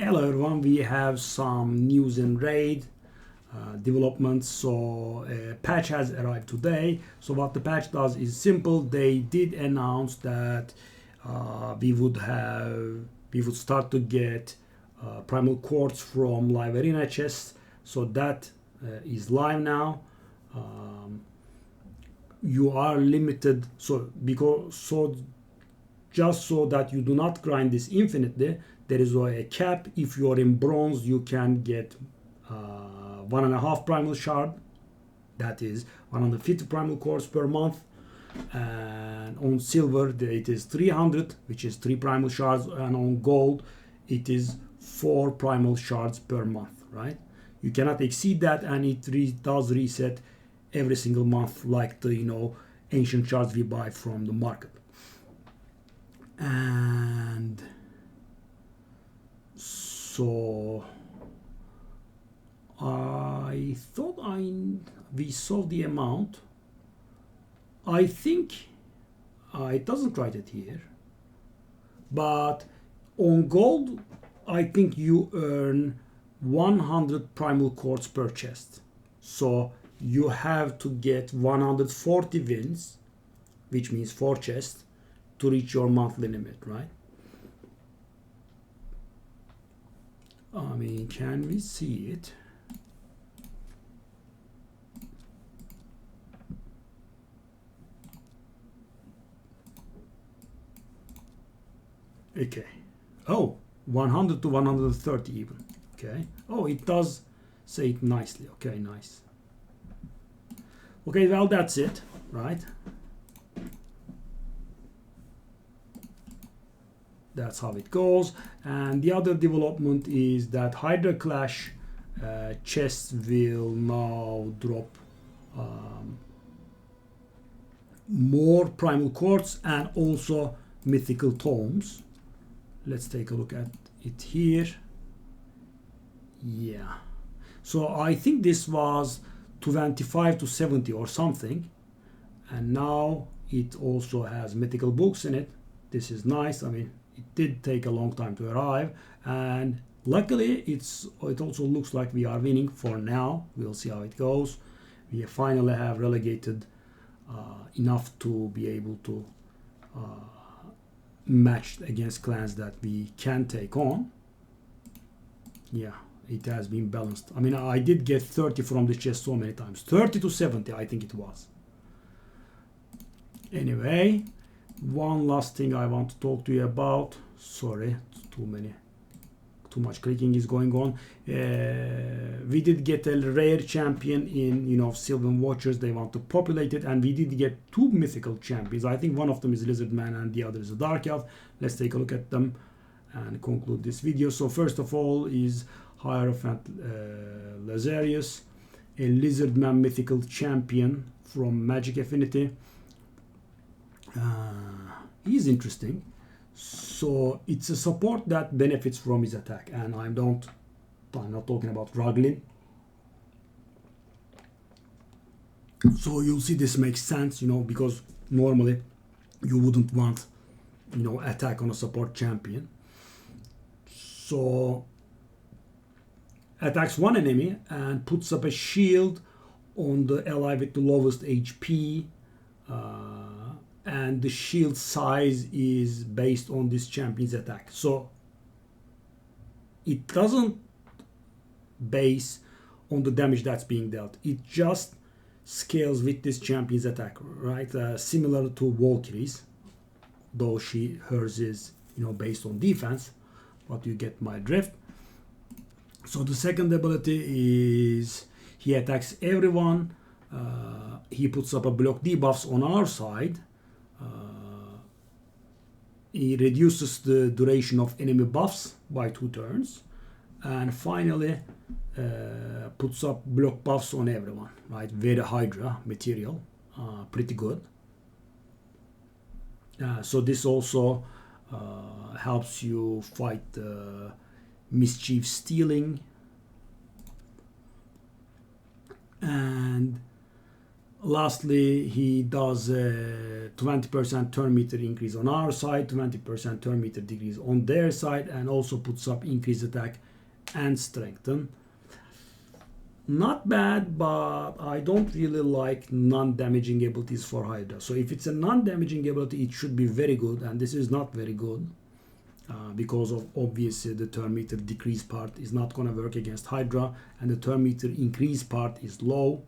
Hello everyone, we have some news and raid developments. So a patch has arrived today. So what the patch does is simple. They did announce that we would start to get primal quartz from live arena chests. So that is live now. You are limited, just so that you do not grind this infinitely, there is a cap. If you are in bronze, you can get 1.5 primal shard, that is 150 primal cores per month, and on silver it is 300, which is 3 primal shards, and on gold it is 4 primal shards per month, right? You cannot exceed that, and it does reset every single month, like the ancient shards we buy from the market. And so I thought we saw the amount. I think it doesn't write it here, but on gold I think you earn 100 primal quartz per chest. So you have to get 140 wins, which means 4 chests, to reach your monthly limit, right? I mean, can we see it? Okay. Oh, 100 to 130 even. Okay. Oh, it does say it nicely. Okay, nice. Okay, well, that's it, right? That's how it goes. And the other development is that Hydra Clash chests will now drop more primal quartz and also mythical tomes. Let's take a look at it here. Yeah. So I think this was 25 to 70 or something. And now it also has mythical books in it. This is nice. I mean, it did take a long time to arrive, and luckily it also looks like we are winning for now. We'll see how it goes. We finally have relegated enough to be able to match against clans that we can take on. Yeah, it has been balanced. I mean, I did get 30 from the chest so many times. 30 to 70 I think it was. Anyway, one last thing I want to talk to you about. Sorry, too much clicking is going on. We did get a rare champion in Sylvan Watchers. They want to populate it, and we did get 2 mythical champions. I think one of them is Lizard Man and the other is a Dark Elf. Let's take a look at them and conclude this video. So first of all is Hierophant Lazarius, a Lizard Man mythical champion from Magic Affinity. He's interesting. So it's a support that benefits from his attack, and I'm not talking about Raglin. So you'll see this makes sense, because normally you wouldn't want attack on a support champion. So attacks one enemy and puts up a shield on the ally with the lowest HP. And the shield size is based on this champion's attack. So it doesn't base on the damage that's being dealt. It just scales with this champion's attack, right? Similar to Valkyrie's, though hers is based on defense, but you get my drift. So the second ability is he attacks everyone. He puts up a block debuffs on our side. He reduces the duration of enemy buffs by 2 turns, and finally puts up block buffs on everyone, right? Very Hydra material, pretty good. So this also helps you fight mischief stealing, and Lastly, he does a 20% turn meter increase on our side, 20% turn meter decrease on their side, and also puts up increased attack and strengthen. Not bad, but I don't really like non-damaging abilities for Hydra. So if it's a non-damaging ability, it should be very good, and this is not very good because of obviously the turn meter decrease part is not going to work against Hydra, and the turn meter increase part is low.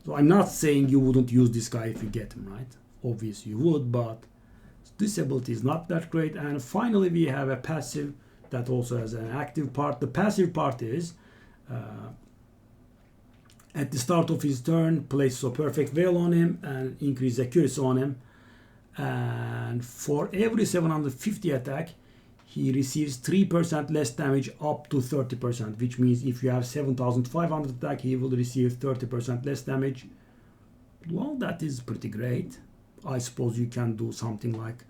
So I'm not saying you wouldn't use this guy if you get him, right? Obviously you would, but this ability is not that great. And finally, we have a passive that also has an active part. The passive part is at the start of his turn, place a perfect veil on him and increase accuracy on him. And for every 750 attack, he receives 3% less damage up to 30%, which means if you have 7,500 attack, he will receive 30% less damage. Well, that is pretty great. I suppose you can do something like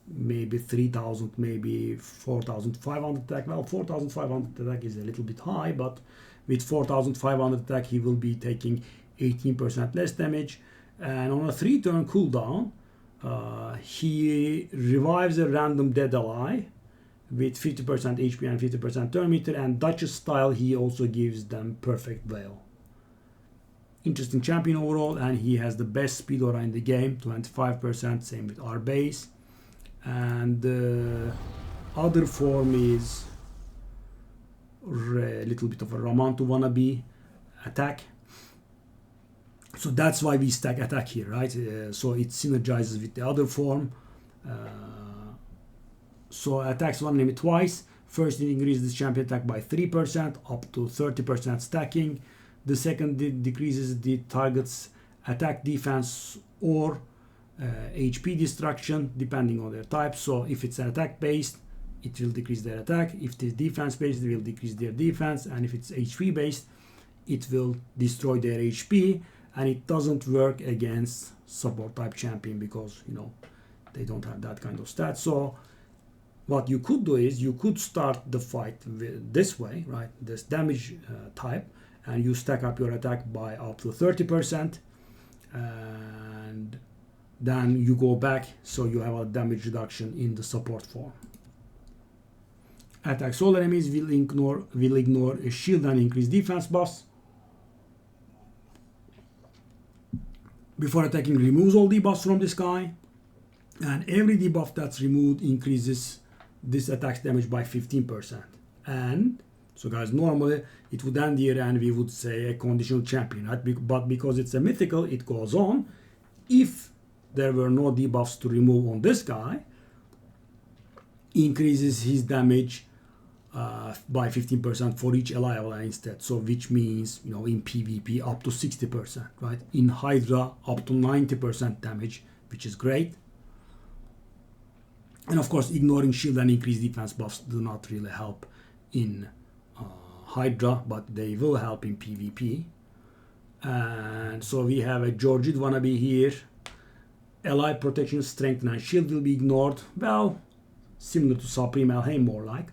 maybe 3,000, maybe 4,500 attack. Well, 4,500 attack is a little bit high, but with 4,500 attack, he will be taking 18% less damage. And on a 3-turn cooldown, he revives a random dead ally with 50% HP and 50% turn meter, and Duchess style he also gives them perfect veil. Interesting champion overall, and he has the best speed aura in the game, 25%, same with our base. And the other form is a little bit of a Ramantu wannabe attack. So that's why we stack attack here, right? So it synergizes with the other form. So attacks one enemy twice. First, it increases this champion attack by 3%, up to 30% stacking. The second, it decreases the target's attack, defense, or HP destruction, depending on their type. So if it's an attack based, it will decrease their attack. If it is defense based, it will decrease their defense. And if it's HP based, it will destroy their HP. And it doesn't work against support type champion because, you know, they don't have that kind of stat. So what you could do is you could start the fight this way, right? This damage type, and you stack up your attack by up to 30%, and then you go back so you have a damage reduction in the support form. Attacks all enemies will ignore a shield and increase defense buffs. Before attacking, removes all debuffs from this guy, and every debuff that's removed increases this attack's damage by 15%. And so guys, normally it would end here and we would say a conditional champion, right? But because it's a mythical, it goes on. If there were no debuffs to remove on this guy, increases his damage by 15% for each ally instead. So which means, you know, in PvP up to 60%, right? In Hydra up to 90% damage, which is great. And of course, ignoring shield and increased defense buffs do not really help in Hydra, but they will help in PvP. And so we have a Georgid wannabe here. Ally protection, strength, and shield will be ignored. Well, similar to Supreme Elhain, more like.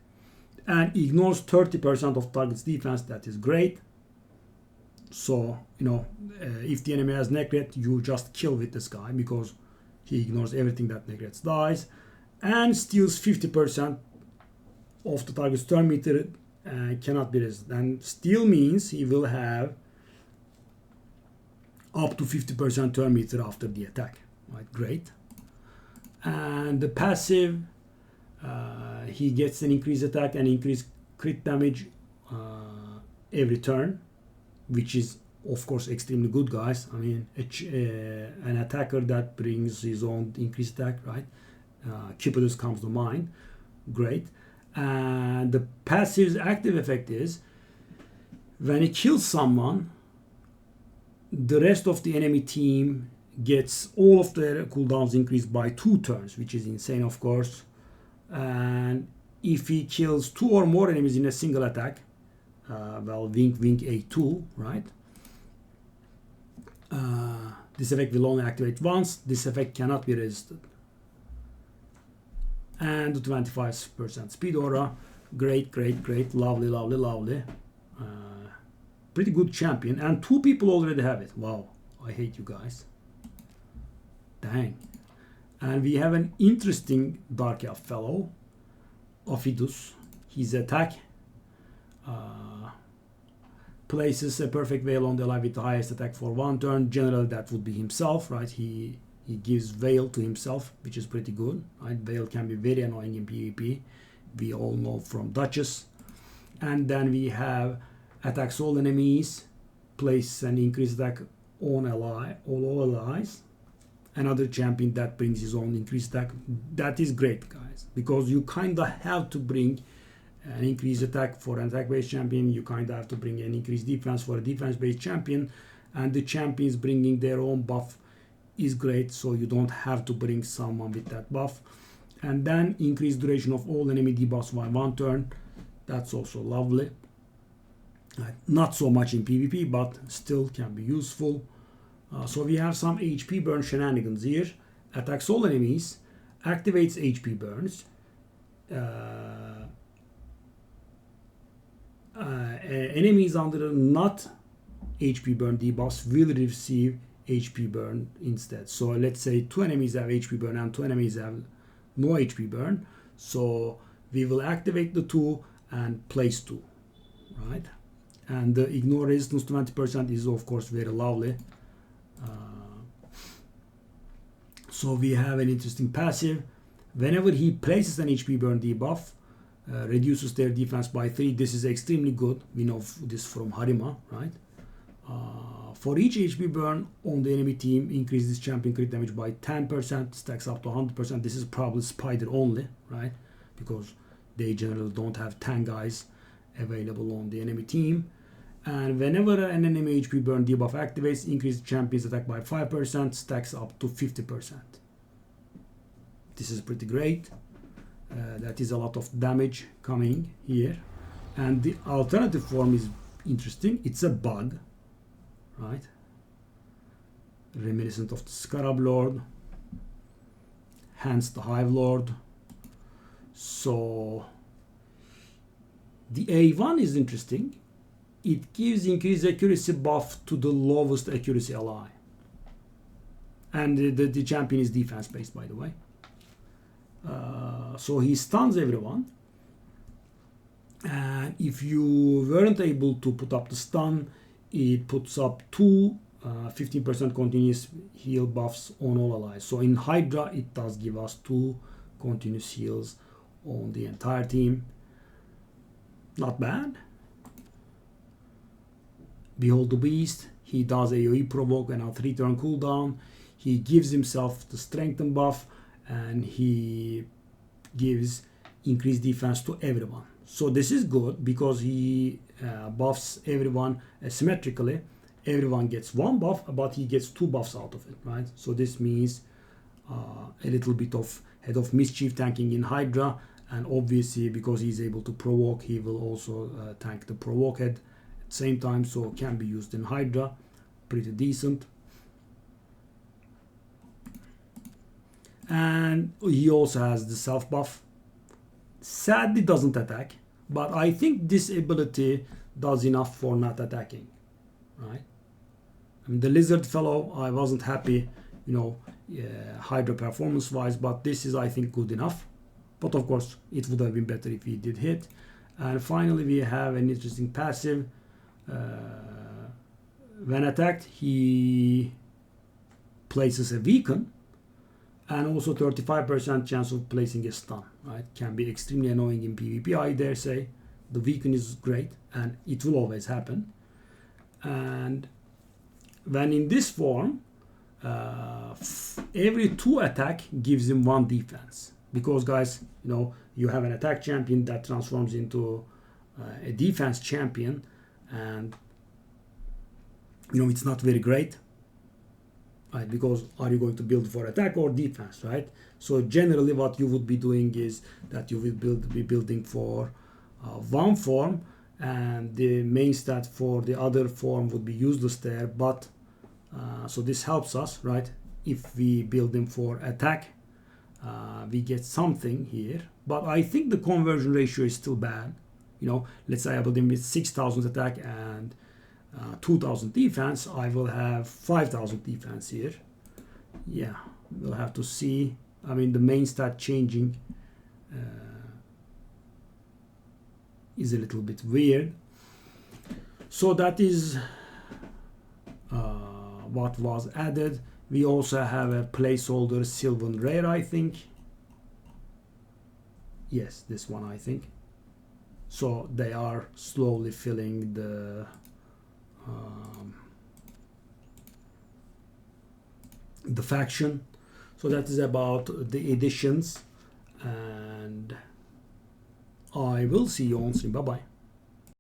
And ignores 30% of target's defense. That is great. So, you know, if the enemy has Necret, you just kill with this guy because he ignores everything that Necret dies. And steals 50% of the target's turn meter, cannot be resisted. And steal means he will have up to 50% turn meter after the attack. Right, great. And the passive, he gets an increased attack and increased crit damage every turn, which is of course extremely good, guys. I mean, an attacker that brings his own increased attack, right? Cupidus comes to mind. Great. And the passive's active effect is when he kills someone, the rest of the enemy team gets all of their cooldowns increased by 2 turns, which is insane, of course. And if he kills 2 or more enemies in a single attack, well, wink wink A2, right? This effect will only activate once. This effect cannot be resisted. And the 25% speed aura, great, lovely. Pretty good champion, and 2 people already have it. Wow, I hate you guys. Dang. And we have an interesting Dark Elf fellow, Ophidus. His attack places a perfect veil on the ally with the highest attack for 1 turn. Generally, that would be himself, right? He gives veil to himself, which is pretty good, right? Veil can be very annoying in PvP. We all know from Duchess. And then we have attacks all enemies, place an increased attack on all allies. Another champion that brings his own increased attack. That is great, guys, because you kind of have to bring an increased attack for an attack-based champion. You kind of have to bring an increased defense for a defense-based champion, and the champions bringing their own buff is great, so you don't have to bring someone with that buff. And then increased duration of all enemy debuffs by 1 turn. That's also lovely. Not so much in PvP, but still can be useful. So we have some HP burn shenanigans here. Attacks all enemies, activates HP burns. Enemies under not HP burn debuffs will receive HP burn instead. So let's say 2 enemies have HP burn and 2 enemies have no HP burn. So we will activate the 2 and place 2, right? And the ignore resistance 20% is of course very lovely. So we have an interesting passive. Whenever he places an HP burn debuff, reduces their defense by 3. This is extremely good. We know this from Harima, right? For each HP burn on the enemy team, increase this champion crit damage by 10%, stacks up to 100%. This is probably Spider only, right? Because they generally don't have 10 guys available on the enemy team. And whenever an enemy HP burn debuff activates, increase the champion's attack by 5%, stacks up to 50%. This is pretty great. That is a lot of damage coming here. And the alternative form is interesting. It's a bug, right? Reminiscent of the Scarab Lord, hence the Hive Lord. So the A1 is interesting. It gives increased accuracy buff to the lowest accuracy ally. And the champion is defense based, by the way. So he stuns everyone. And if you weren't able to put up the stun, it puts up 2 15% continuous heal buffs on all allies. So in Hydra, it does give us 2 continuous heals on the entire team. Not bad. Behold the Beast. He does AoE provoke and a 3-turn cooldown. He gives himself the strengthen buff, and he gives increased defense to everyone. So this is good because he buffs everyone asymmetrically. Everyone gets 1 buff, but he gets 2 buffs out of it, right? So this means a little bit of Head of Mischief tanking in Hydra, and obviously because he's able to provoke, he will also tank the provoke head at the same time, so can be used in Hydra. Pretty decent. And he also has the self buff. Sadly doesn't attack, but I think this ability does enough for not attacking, right? I mean, the lizard fellow, I wasn't happy, Hydra performance wise, but this is, I think, good enough. But of course it would have been better if he did hit. And finally we have an interesting passive. When attacked, he places a weaken, and also 35% chance of placing a stun, right? Can be extremely annoying in PvP, I dare say. The weaken is great, and it will always happen. And when in this form, every 2 attack gives him 1 defense. Because, guys, you have an attack champion that transforms into a defense champion, and it's not very great. Right, because are you going to build for attack or defense, right? So generally what you would be doing is that you will be building for 1 form, and the main stat for the other form would be useless there, but so this helps us, right? If we build them for attack, we get something here, but I think the conversion ratio is still bad. Let's say I build them with 6,000 attack and 2000 defense, I will have 5000 defense here. Yeah, we'll have to see. I mean, the main stat changing is a little bit weird. So that is what was added. We also have a placeholder Sylvan Rare, I think. Yes, this one, I think. So they are slowly filling the faction. So that is about the editions, and I will see you on stream. Bye bye.